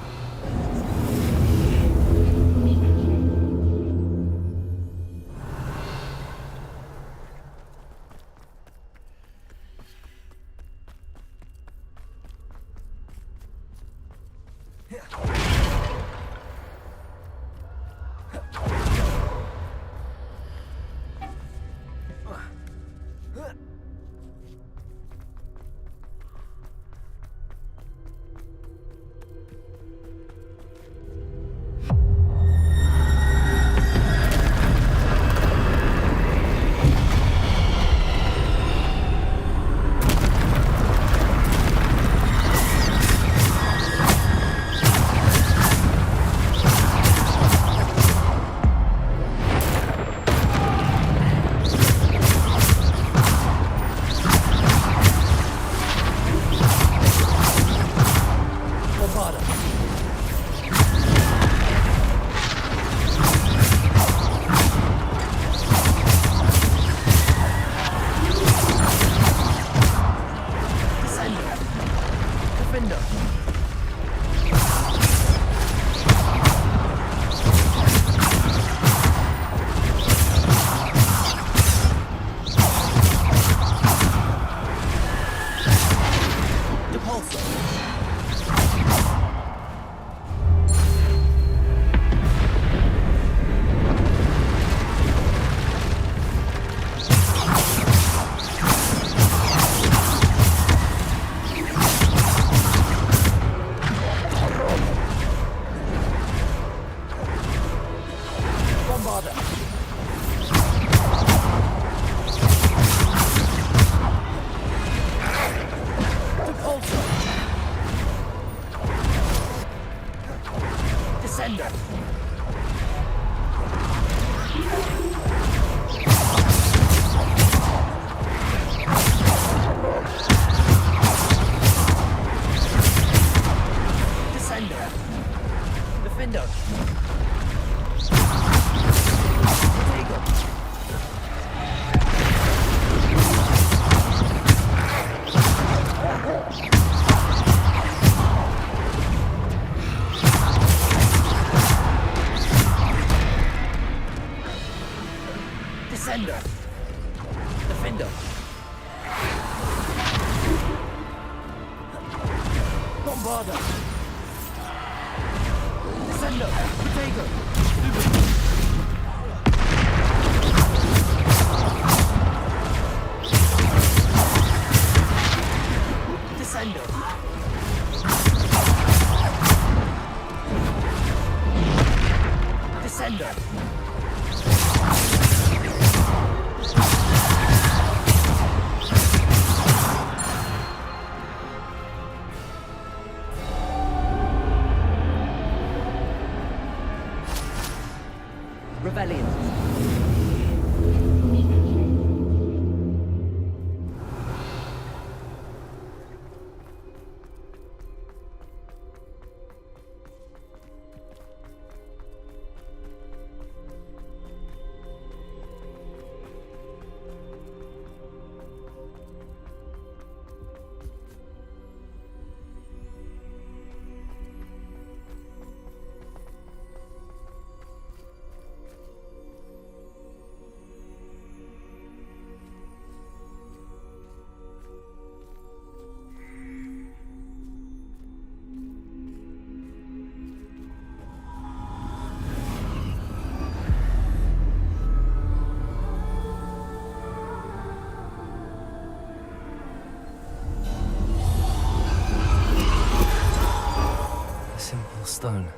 stone.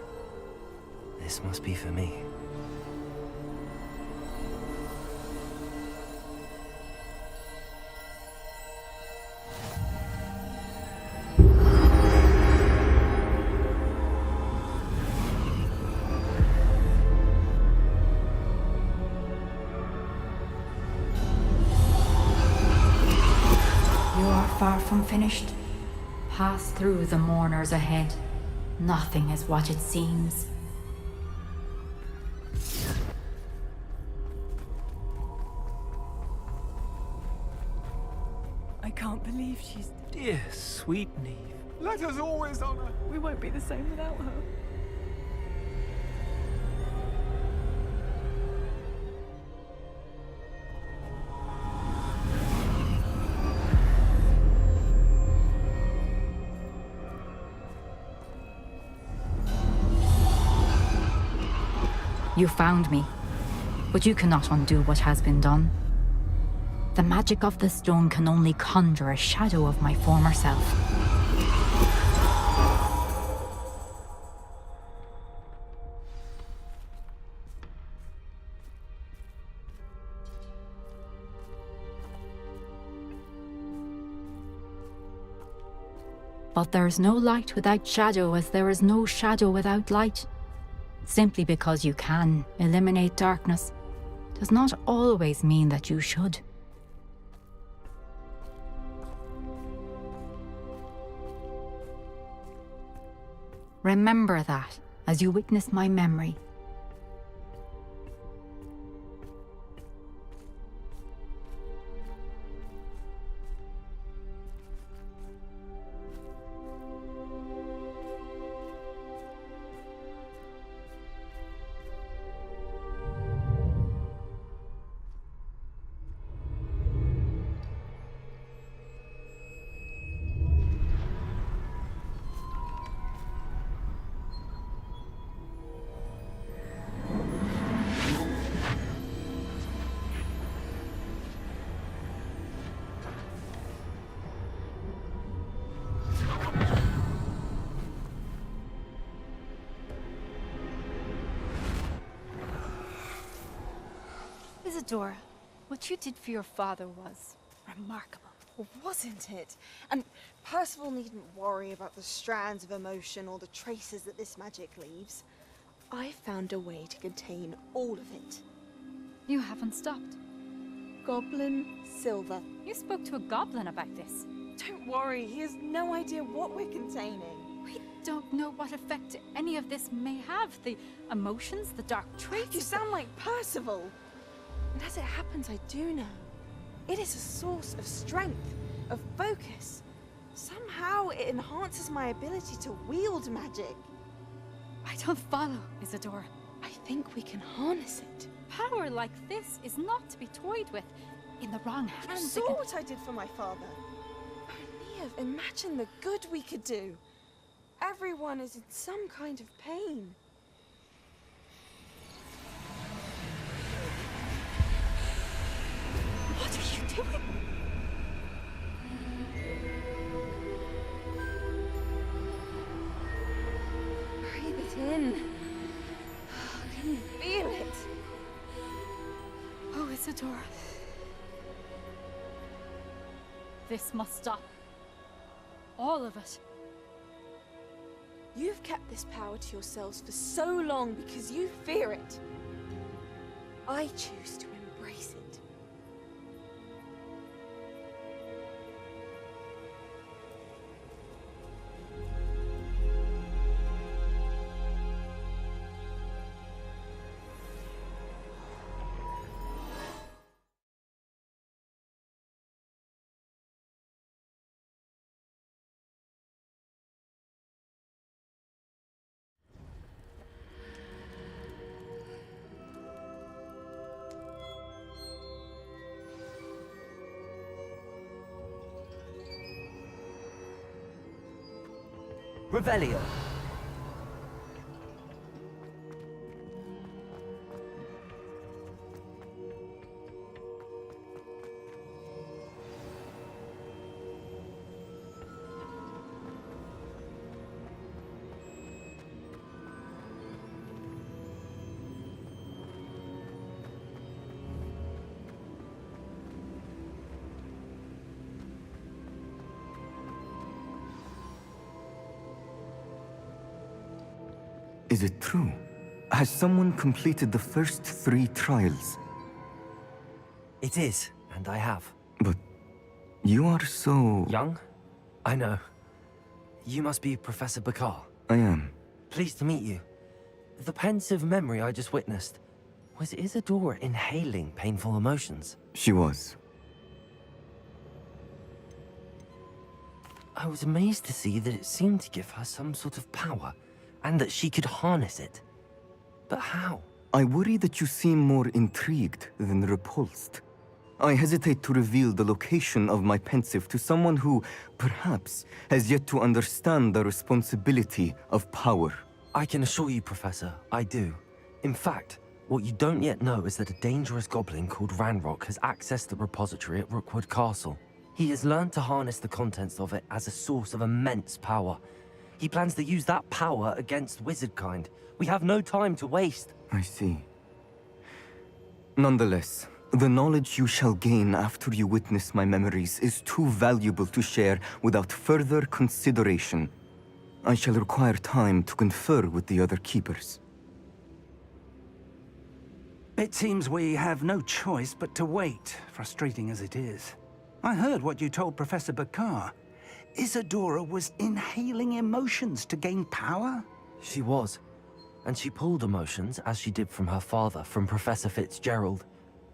This must be for me. You are far from finished. Pass through the mourners ahead. Nothing is what it seems. I can't believe she's... Dear sweet Neve. Let us always honor. We won't be the same without her. You found me, but you cannot undo what has been done. The magic of the stone can only conjure a shadow of my former self. But there is no light without shadow, as there is no shadow without light. Simply because you can eliminate darkness does not always mean that you should. Remember that as you witness my memory. Isadora, what you did for your father was remarkable. Well, wasn't it? And Percival needn't worry about the strands of emotion or the traces that this magic leaves. I found a way to contain all of it. You haven't stopped. Goblin Silver. You spoke to a goblin about this. Don't worry, he has no idea what we're containing. We don't know what effect any of this may have. The emotions, the dark traits. You sound like Percival. And as it happens, I do know. It is a source of strength, of focus. Somehow it enhances my ability to wield magic. I don't follow, Isadora. I think we can harness it. Power like this is not to be toyed with. In the wrong hands. You saw what I did for my father. Oh, Neve, imagine the good we could do. Everyone is in some kind of pain. What are you doing? Breathe it in. Can you feel it? Oh, Isadora. This must stop. All of it. You've kept this power to yourselves for so long because you fear it. I choose to embrace it. Revelio. Is it true? Has someone completed the first 3 trials? It is, and I have. But you are so... Young? I know. You must be Professor Bakar. I am. Pleased to meet you. The pensive memory I just witnessed, was Isadora inhaling painful emotions? She was. I was amazed to see that it seemed to give her some sort of power, and that she could harness it. But how? I worry that you seem more intrigued than repulsed. I hesitate to reveal the location of my pensive to someone who, perhaps, has yet to understand the responsibility of power. I can assure you, Professor, I do. In fact, what you don't yet know is that a dangerous goblin called Ranrock has accessed the repository at Rookwood Castle. He has learned to harness the contents of it as a source of immense power. He plans to use that power against wizardkind. We have no time to waste. I see. Nonetheless, the knowledge you shall gain after you witness my memories is too valuable to share without further consideration. I shall require time to confer with the other keepers. It seems we have no choice but to wait, frustrating as it is. I heard what you told Professor Bakar. Isadora was inhaling emotions to gain power? She was. And she pulled emotions, as she did from her father, from Professor Fitzgerald,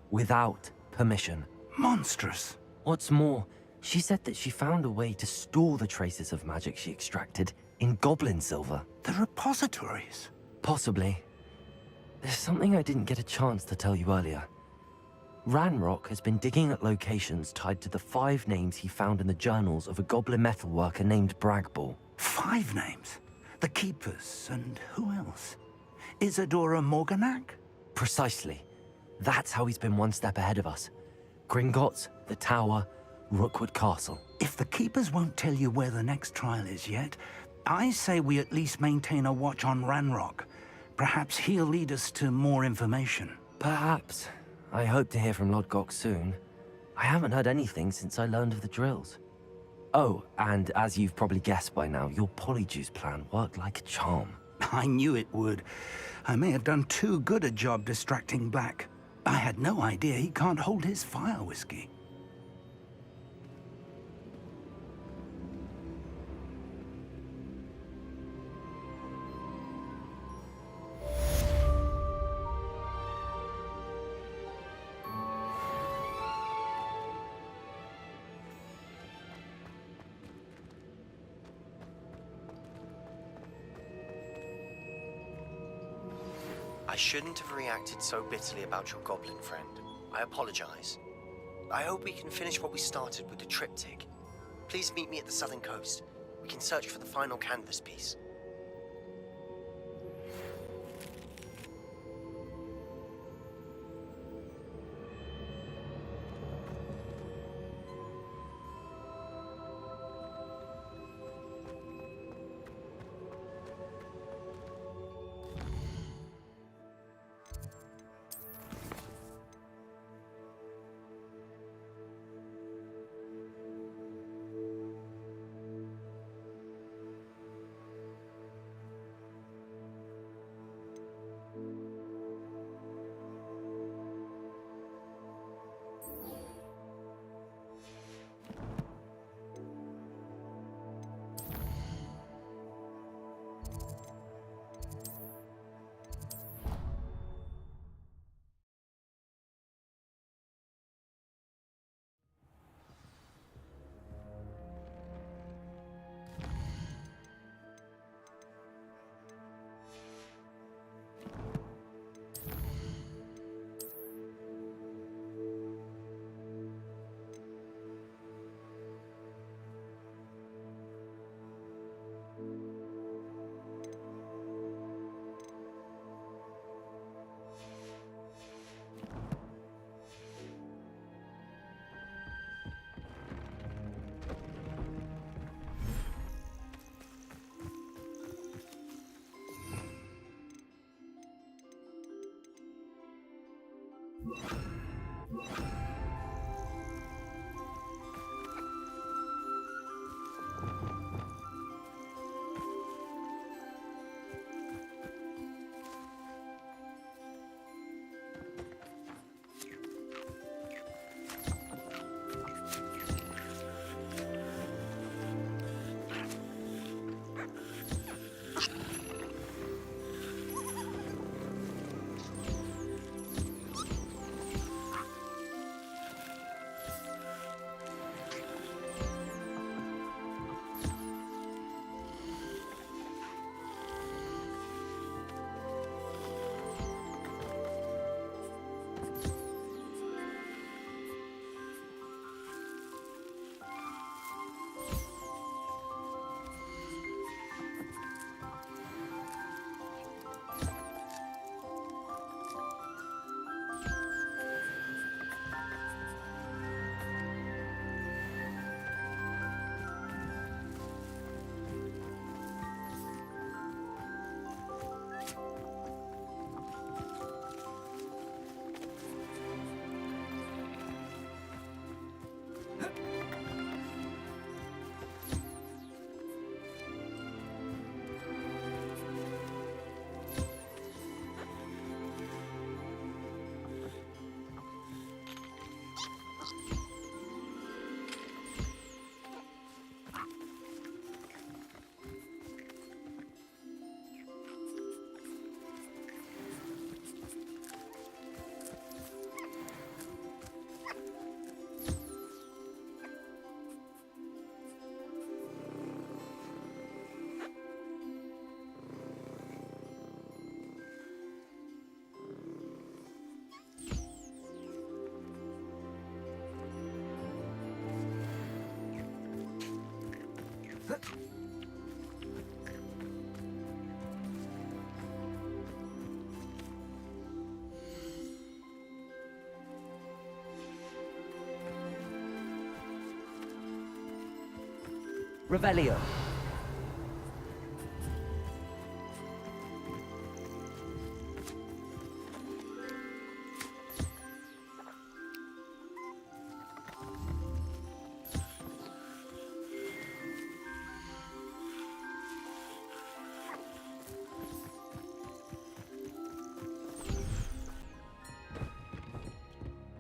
without permission. Monstrous. What's more, she said that she found a way to store the traces of magic she extracted in goblin silver. The repositories? Possibly. There's something I didn't get a chance to tell you earlier. Ranrock has been digging at locations tied to the 5 names he found in the journals of a goblin metalworker named Bragball. 5 names? The Keepers, and who else? Isadora Morganac? Precisely. That's how he's been one step ahead of us. Gringotts, the Tower, Rookwood Castle. If the Keepers won't tell you where the next trial is yet, I say we at least maintain a watch on Ranrock. Perhaps he'll lead us to more information. Perhaps. I hope to hear from Lodgok soon. I haven't heard anything since I learned of the drills. Oh, and as you've probably guessed by now, your Polyjuice plan worked like a charm. I knew it would. I may have done too good a job distracting Black. I had no idea he can't hold his fire whiskey. I shouldn't have reacted so bitterly about your goblin friend. I apologize. I hope we can finish what we started with the triptych. Please meet me at the southern coast. We can search for the final canvas piece. Revelio.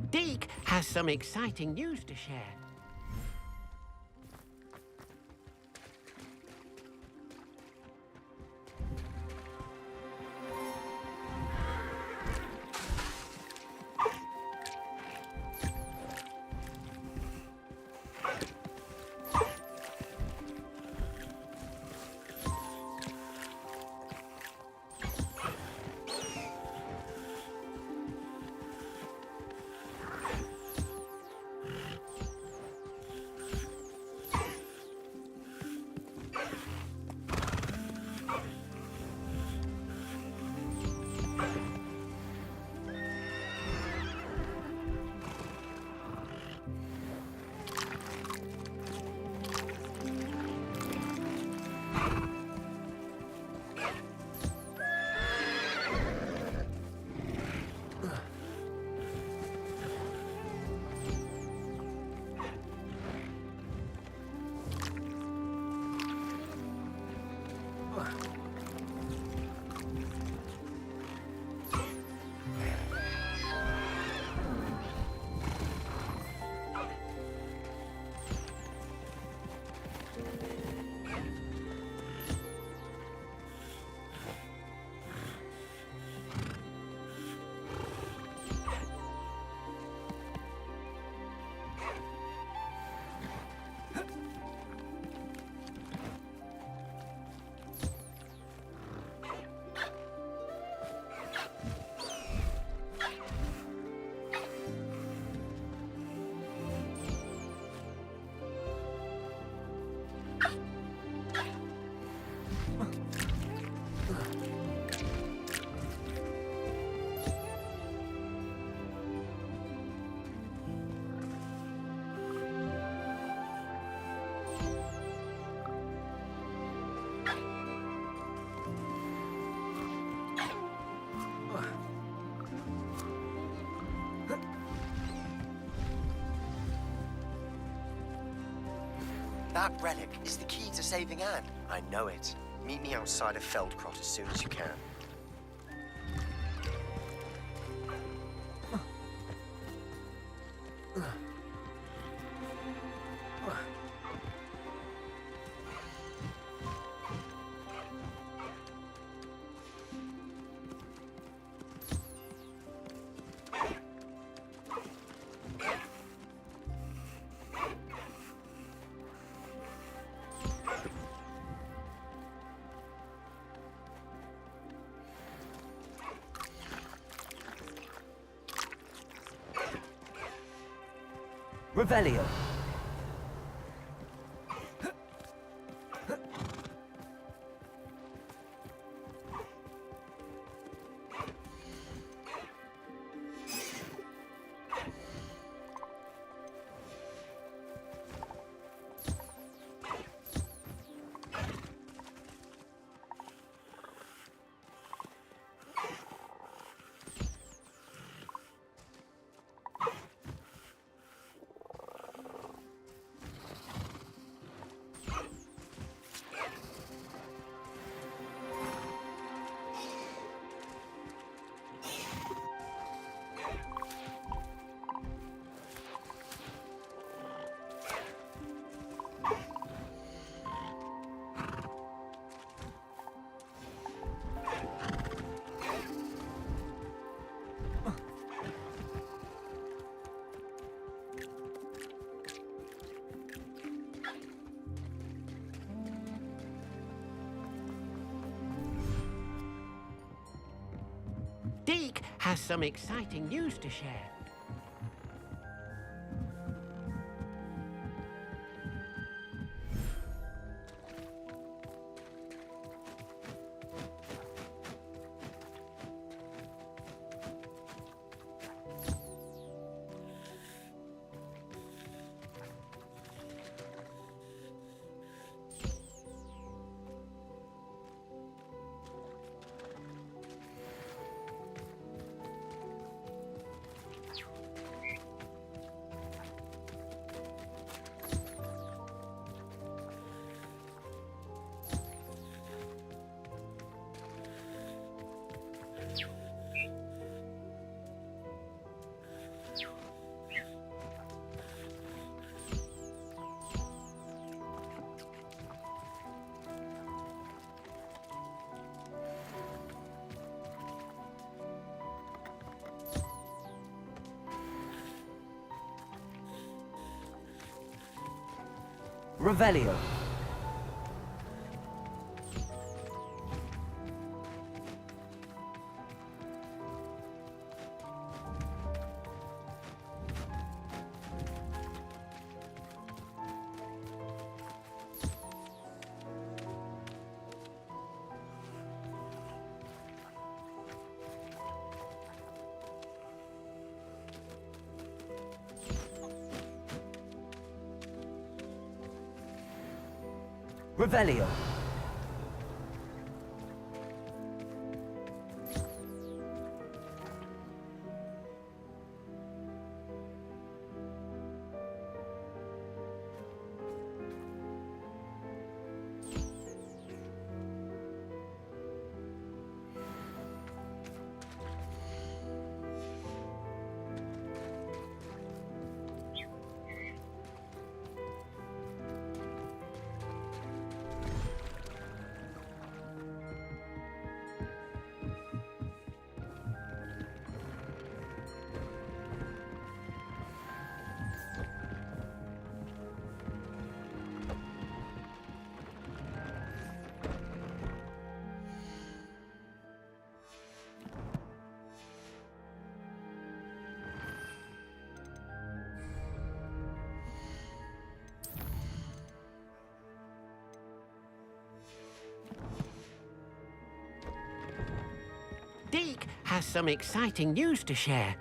Deke has some exciting news to share. That relic is the key to saving Anne. I know it. Meet me outside of Feldcrot as soon as you can. Revelio. Deke has some exciting news to share. Revelio. Revelio. Deke has some exciting news to share.